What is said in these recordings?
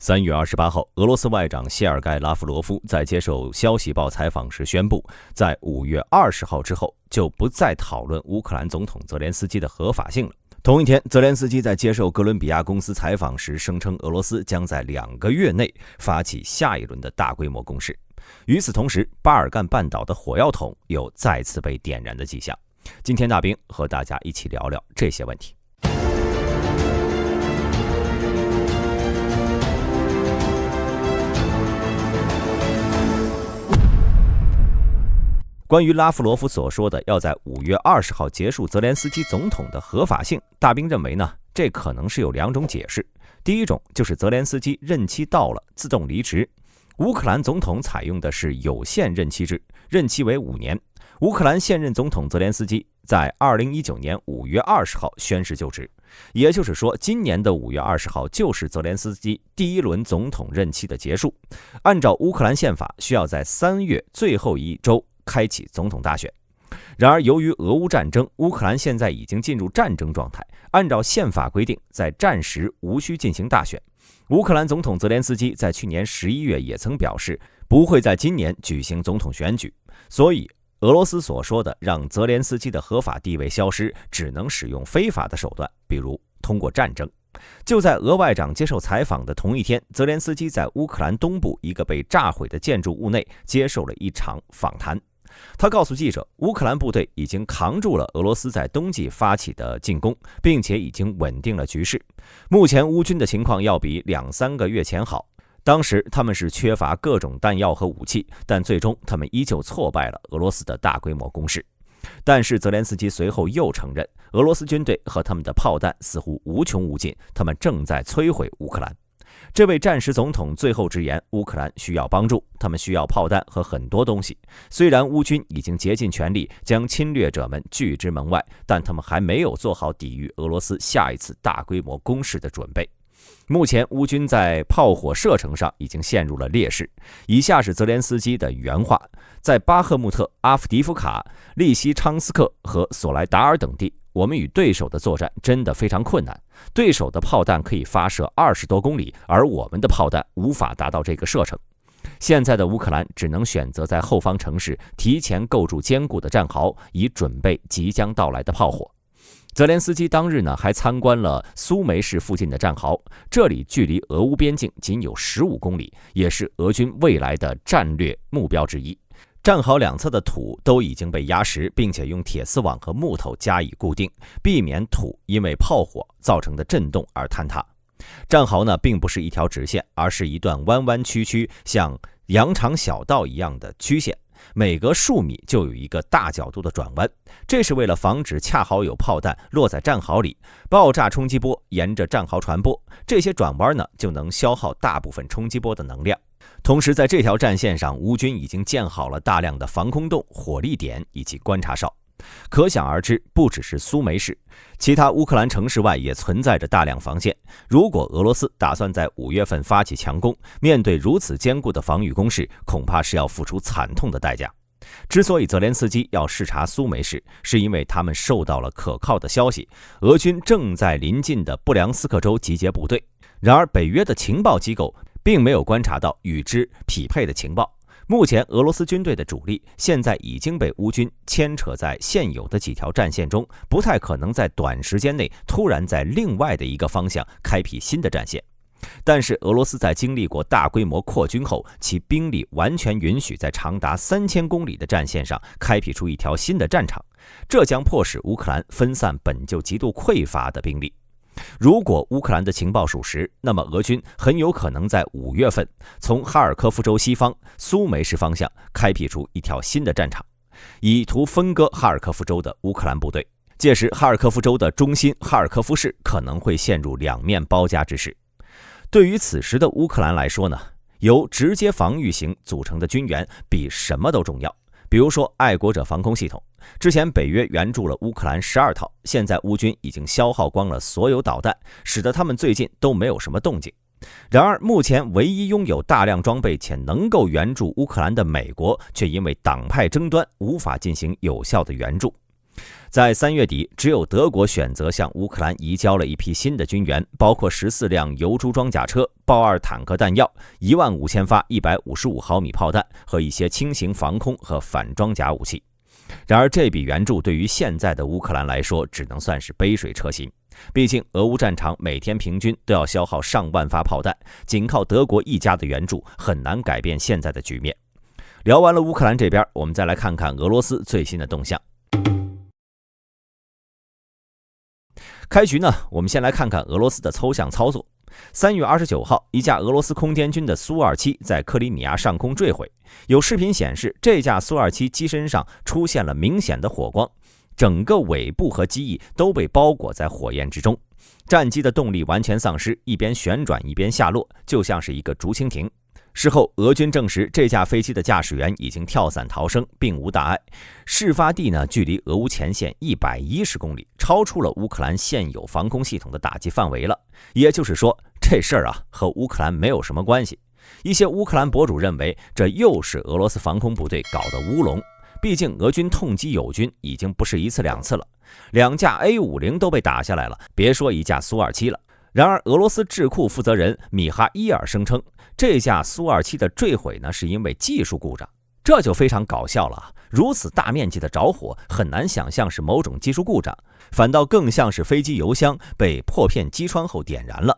3月28号，俄罗斯外长谢尔盖·拉夫罗夫在接受消息报采访时宣布，在5月20号之后就不再讨论乌克兰总统泽连斯基的合法性了。同一天，泽连斯基在接受哥伦比亚公司采访时声称，俄罗斯将在2个月内发起下一轮的大规模攻势。与此同时，巴尔干半岛的火药桶有再次被点燃的迹象。今天大兵和大家一起聊聊这些问题。关于拉夫罗夫所说的要在5月20号结束泽连斯基总统的合法性，大兵认为呢，这可能是有2种解释。第一种就是泽连斯基任期到了，自动离职。乌克兰总统采用的是有限任期制，任期为5年。乌克兰现任总统泽连斯基在2019年5月20号宣誓就职，也就是说，今年的5月20号就是泽连斯基第1轮总统任期的结束。按照乌克兰宪法，需要在3月最后1周开启总统大选。然而，由于俄乌战争，乌克兰现在已经进入战争状态，按照宪法规定，在战时无需进行大选。乌克兰总统泽连斯基在去年11月也曾表示，不会在今年举行总统选举，所以俄罗斯所说的让泽连斯基的合法地位消失，只能使用非法的手段，比如通过战争。就在俄外长接受采访的同一天，泽连斯基在乌克兰东部一个被炸毁的建筑物内接受了一场访谈。他告诉记者，乌克兰部队已经扛住了俄罗斯在冬季发起的进攻，并且已经稳定了局势。目前乌军的情况要比2-3个月前好，当时他们是缺乏各种弹药和武器，但最终他们依旧挫败了俄罗斯的大规模攻势。但是泽连斯基随后又承认，俄罗斯军队和他们的炮弹似乎无穷无尽，他们正在摧毁乌克兰。这位战时总统最后直言，乌克兰需要帮助，他们需要炮弹和很多东西。虽然乌军已经竭尽全力将侵略者们拒之门外，但他们还没有做好抵御俄罗斯下一次大规模攻势的准备。目前乌军在炮火射程上已经陷入了劣势。以下是泽连斯基的原话：在巴赫穆特、阿夫迪夫卡、利西昌斯克和索莱达尔等地，我们与对手的作战真的非常困难。对手的炮弹可以发射20多公里，而我们的炮弹无法达到这个射程。现在的乌克兰只能选择在后方城市提前构筑坚固的战壕，以准备即将到来的炮火。泽连斯基当日呢还参观了苏梅市附近的战壕，这里距离俄乌边境仅有15公里，也是俄军未来的战略目标之一。战壕两侧的土都已经被压实，并且用铁丝网和木头加以固定，避免土因为炮火造成的震动而坍塌。战壕呢并不是一条直线，而是一段弯弯曲曲像羊肠小道一样的曲线，每隔数米就有一个大角度的转弯，这是为了防止恰好有炮弹落在战壕里，爆炸冲击波沿着战壕传播，这些转弯呢就能消耗大部分冲击波的能量。同时在这条战线上，乌军已经建好了大量的防空洞、火力点以及观察哨。可想而知，不只是苏梅市，其他乌克兰城市外也存在着大量防线。如果俄罗斯打算在5月份发起强攻，面对如此坚固的防御工事，恐怕是要付出惨痛的代价。之所以泽连斯基要视察苏梅市，是因为他们受到了可靠的消息，俄军正在邻近的布良斯克州集结部队。然而北约的情报机构并没有观察到与之匹配的情报。目前俄罗斯军队的主力现在已经被乌军牵扯在现有的几条战线中，不太可能在短时间内突然在另外的一个方向开辟新的战线。但是俄罗斯在经历过大规模扩军后，其兵力完全允许在长达3000公里的战线上开辟出一条新的战场，这将迫使乌克兰分散本就极度匮乏的兵力。如果乌克兰的情报属实，那么俄军很有可能在5月份从哈尔科夫州西方苏梅市方向开辟出一条新的战场，以图分割哈尔科夫州的乌克兰部队。届时哈尔科夫州的中心哈尔科夫市可能会陷入两面包夹之势。对于此时的乌克兰来说呢，由直接防御型组成的军援比什么都重要。比如说爱国者防空系统，之前北约援助了乌克兰12套，现在乌军已经消耗光了所有导弹，使得他们最近都没有什么动静。然而目前唯一拥有大量装备且能够援助乌克兰的美国，却因为党派争端无法进行有效的援助。在3月底，只有德国选择向乌克兰移交了一批新的军援，包括14辆油猪装甲车、豹2坦克弹药、15000发155毫米炮弹和一些轻型防空和反装甲武器。然而，这笔援助对于现在的乌克兰来说，只能算是杯水车薪。毕竟，俄乌战场每天平均都要消耗上万发炮弹，仅靠德国一家的援助很难改变现在的局面。聊完了乌克兰这边，我们再来看看俄罗斯最新的动向。开局呢，我们先来看看俄罗斯的抽象操作。3月29号，一架俄罗斯空天军的苏27在克里米亚上空坠毁。有视频显示，这架苏27机身上出现了明显的火光，整个尾部和机翼都被包裹在火焰之中。战机的动力完全丧失，一边旋转一边下落，就像是一个竹蜻蜓。事后，俄军证实这架飞机的驾驶员已经跳伞逃生，并无大碍。事发地呢，距离俄乌前线110公里，超出了乌克兰现有防空系统的打击范围了。也就是说，这事儿啊和乌克兰没有什么关系。一些乌克兰博主认为，这又是俄罗斯防空部队搞的乌龙。毕竟俄军痛击友军已经不是1次2次了，2架 A50都被打下来了，别说一架苏27了。然而，俄罗斯智库负责人米哈伊尔声称，这架苏27的坠毁呢，是因为技术故障，这就非常搞笑了。如此大面积的着火，很难想象是某种技术故障，反倒更像是飞机油箱被破片击穿后点燃了。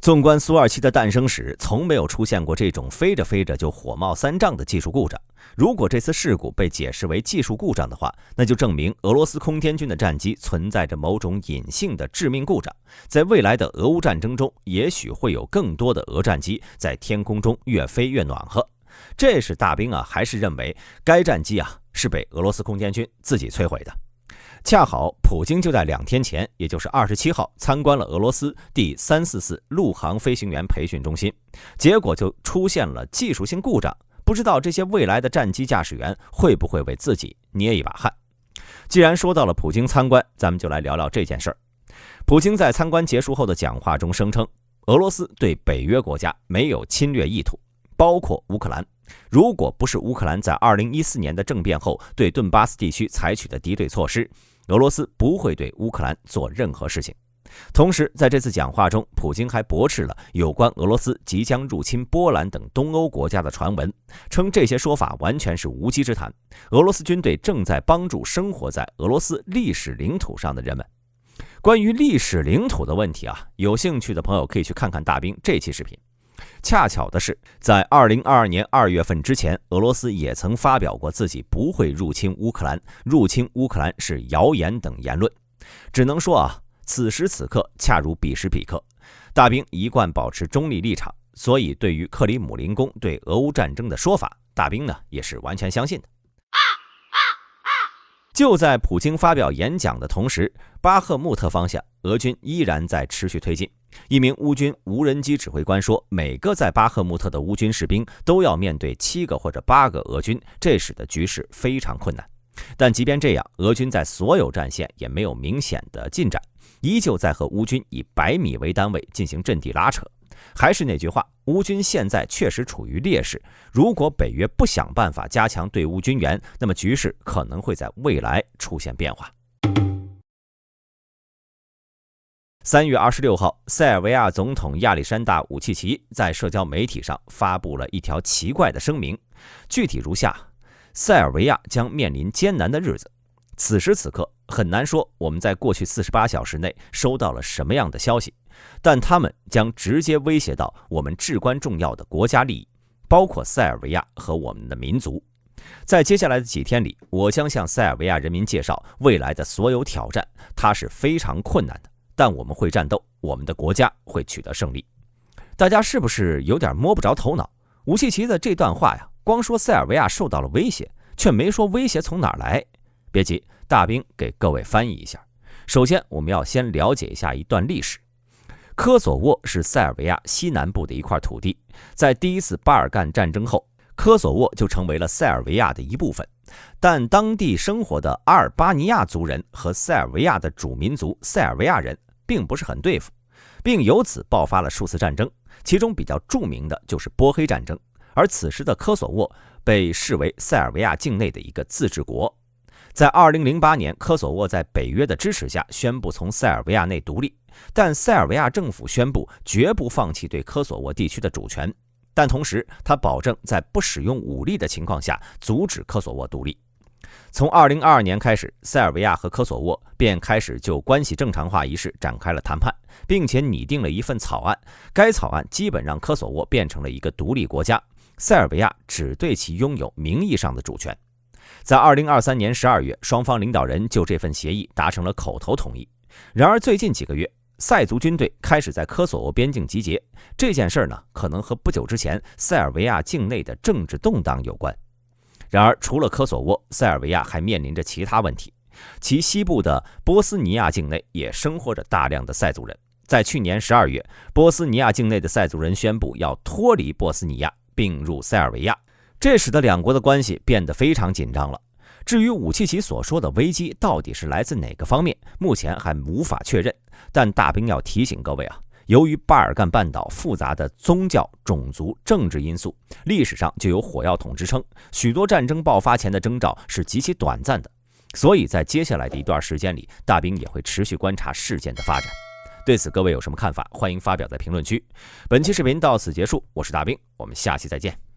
纵观苏27的诞生史，从没有出现过这种飞着飞着就火冒三丈的技术故障。如果这次事故被解释为技术故障的话，那就证明俄罗斯空天军的战机存在着某种隐性的致命故障。在未来的俄乌战争中，也许会有更多的俄战机在天空中越飞越暖和。这是大兵啊，还是认为该战机啊是被俄罗斯空天军自己摧毁的？恰好普京就在2天前，也就是27号参观了俄罗斯第344陆航飞行员培训中心，结果就出现了技术性故障。不知道这些未来的战机驾驶员会不会为自己捏一把汗？既然说到了普京参观，咱们就来聊聊这件事儿。普京在参观结束后的讲话中声称，俄罗斯对北约国家没有侵略意图，包括乌克兰。如果不是乌克兰在2014年的政变后对顿巴斯地区采取的敌对措施，俄罗斯不会对乌克兰做任何事情。同时，在这次讲话中，普京还驳斥了有关俄罗斯即将入侵波兰等东欧国家的传闻，称这些说法完全是无稽之谈。俄罗斯军队正在帮助生活在俄罗斯历史领土上的人们。关于历史领土的问题啊，有兴趣的朋友可以去看看大兵这期视频。恰巧的是，在2022年2月份之前，俄罗斯也曾发表过自己不会入侵乌克兰，入侵乌克兰是谣言等言论。只能说啊，此时此刻恰如彼时彼刻，大兵一贯保持中立立场，所以对于克里姆林宫对俄乌战争的说法，大兵呢也是完全相信的。就在普京发表演讲的同时，巴赫穆特方向俄军依然在持续推进。一名乌军无人机指挥官说，每个在巴赫穆特的乌军士兵都要面对7个或者8个俄军，这使得局势非常困难。但即便这样，俄军在所有战线也没有明显的进展，依旧在和乌军以100米为单位进行阵地拉扯。还是那句话，乌军现在确实处于劣势，如果北约不想办法加强对乌军援，那么局势可能会在未来出现变化。3月26号，塞尔维亚总统亚历山大·武契奇在社交媒体上发布了一条奇怪的声明，具体如下：塞尔维亚将面临艰难的日子。此时此刻，很难说我们在过去48小时内收到了什么样的消息，但他们将直接威胁到我们至关重要的国家利益，包括塞尔维亚和我们的民族。在接下来的几天里，我将向塞尔维亚人民介绍未来的所有挑战，它是非常困难的，但我们会战斗，我们的国家会取得胜利。大家是不是有点摸不着头脑？武契奇的这段话呀，光说塞尔维亚受到了威胁，却没说威胁从哪儿来。别急，大兵给各位翻译一下。首先，我们要先了解一下一段历史。科索沃是塞尔维亚西南部的一块土地，在第一次巴尔干战争后，科索沃就成为了塞尔维亚的一部分。但当地生活的阿尔巴尼亚族人和塞尔维亚的主民族塞尔维亚人并不是很对付，并由此爆发了数次战争，其中比较著名的就是波黑战争。而此时的科索沃被视为塞尔维亚境内的一个自治国。在2008年，科索沃在北约的支持下宣布从塞尔维亚内独立，但塞尔维亚政府宣布绝不放弃对科索沃地区的主权，但同时他保证在不使用武力的情况下阻止科索沃独立。从2022年开始，塞尔维亚和科索沃便开始就关系正常化一事展开了谈判，并且拟定了一份草案。该草案基本让科索沃变成了一个独立国家，塞尔维亚只对其拥有名义上的主权。在2023年12月，双方领导人就这份协议达成了口头同意。然而最近几个月，塞族军队开始在科索沃边境集结，这件事呢，可能和不久之前塞尔维亚境内的政治动荡有关。然而除了科索沃，塞尔维亚还面临着其他问题，其西部的波斯尼亚境内也生活着大量的塞族人。在去年12月，波斯尼亚境内的塞族人宣布要脱离波斯尼亚，并入塞尔维亚，这使得两国的关系变得非常紧张了。至于武契奇所说的危机到底是来自哪个方面，目前还无法确认。但大兵要提醒各位啊，由于巴尔干半岛复杂的宗教、种族、政治因素，历史上就有火药桶之称，许多战争爆发前的征兆是极其短暂的。所以在接下来的一段时间里，大兵也会持续观察事件的发展。对此各位有什么看法？欢迎发表在评论区。本期视频到此结束，我是大兵，我们下期再见。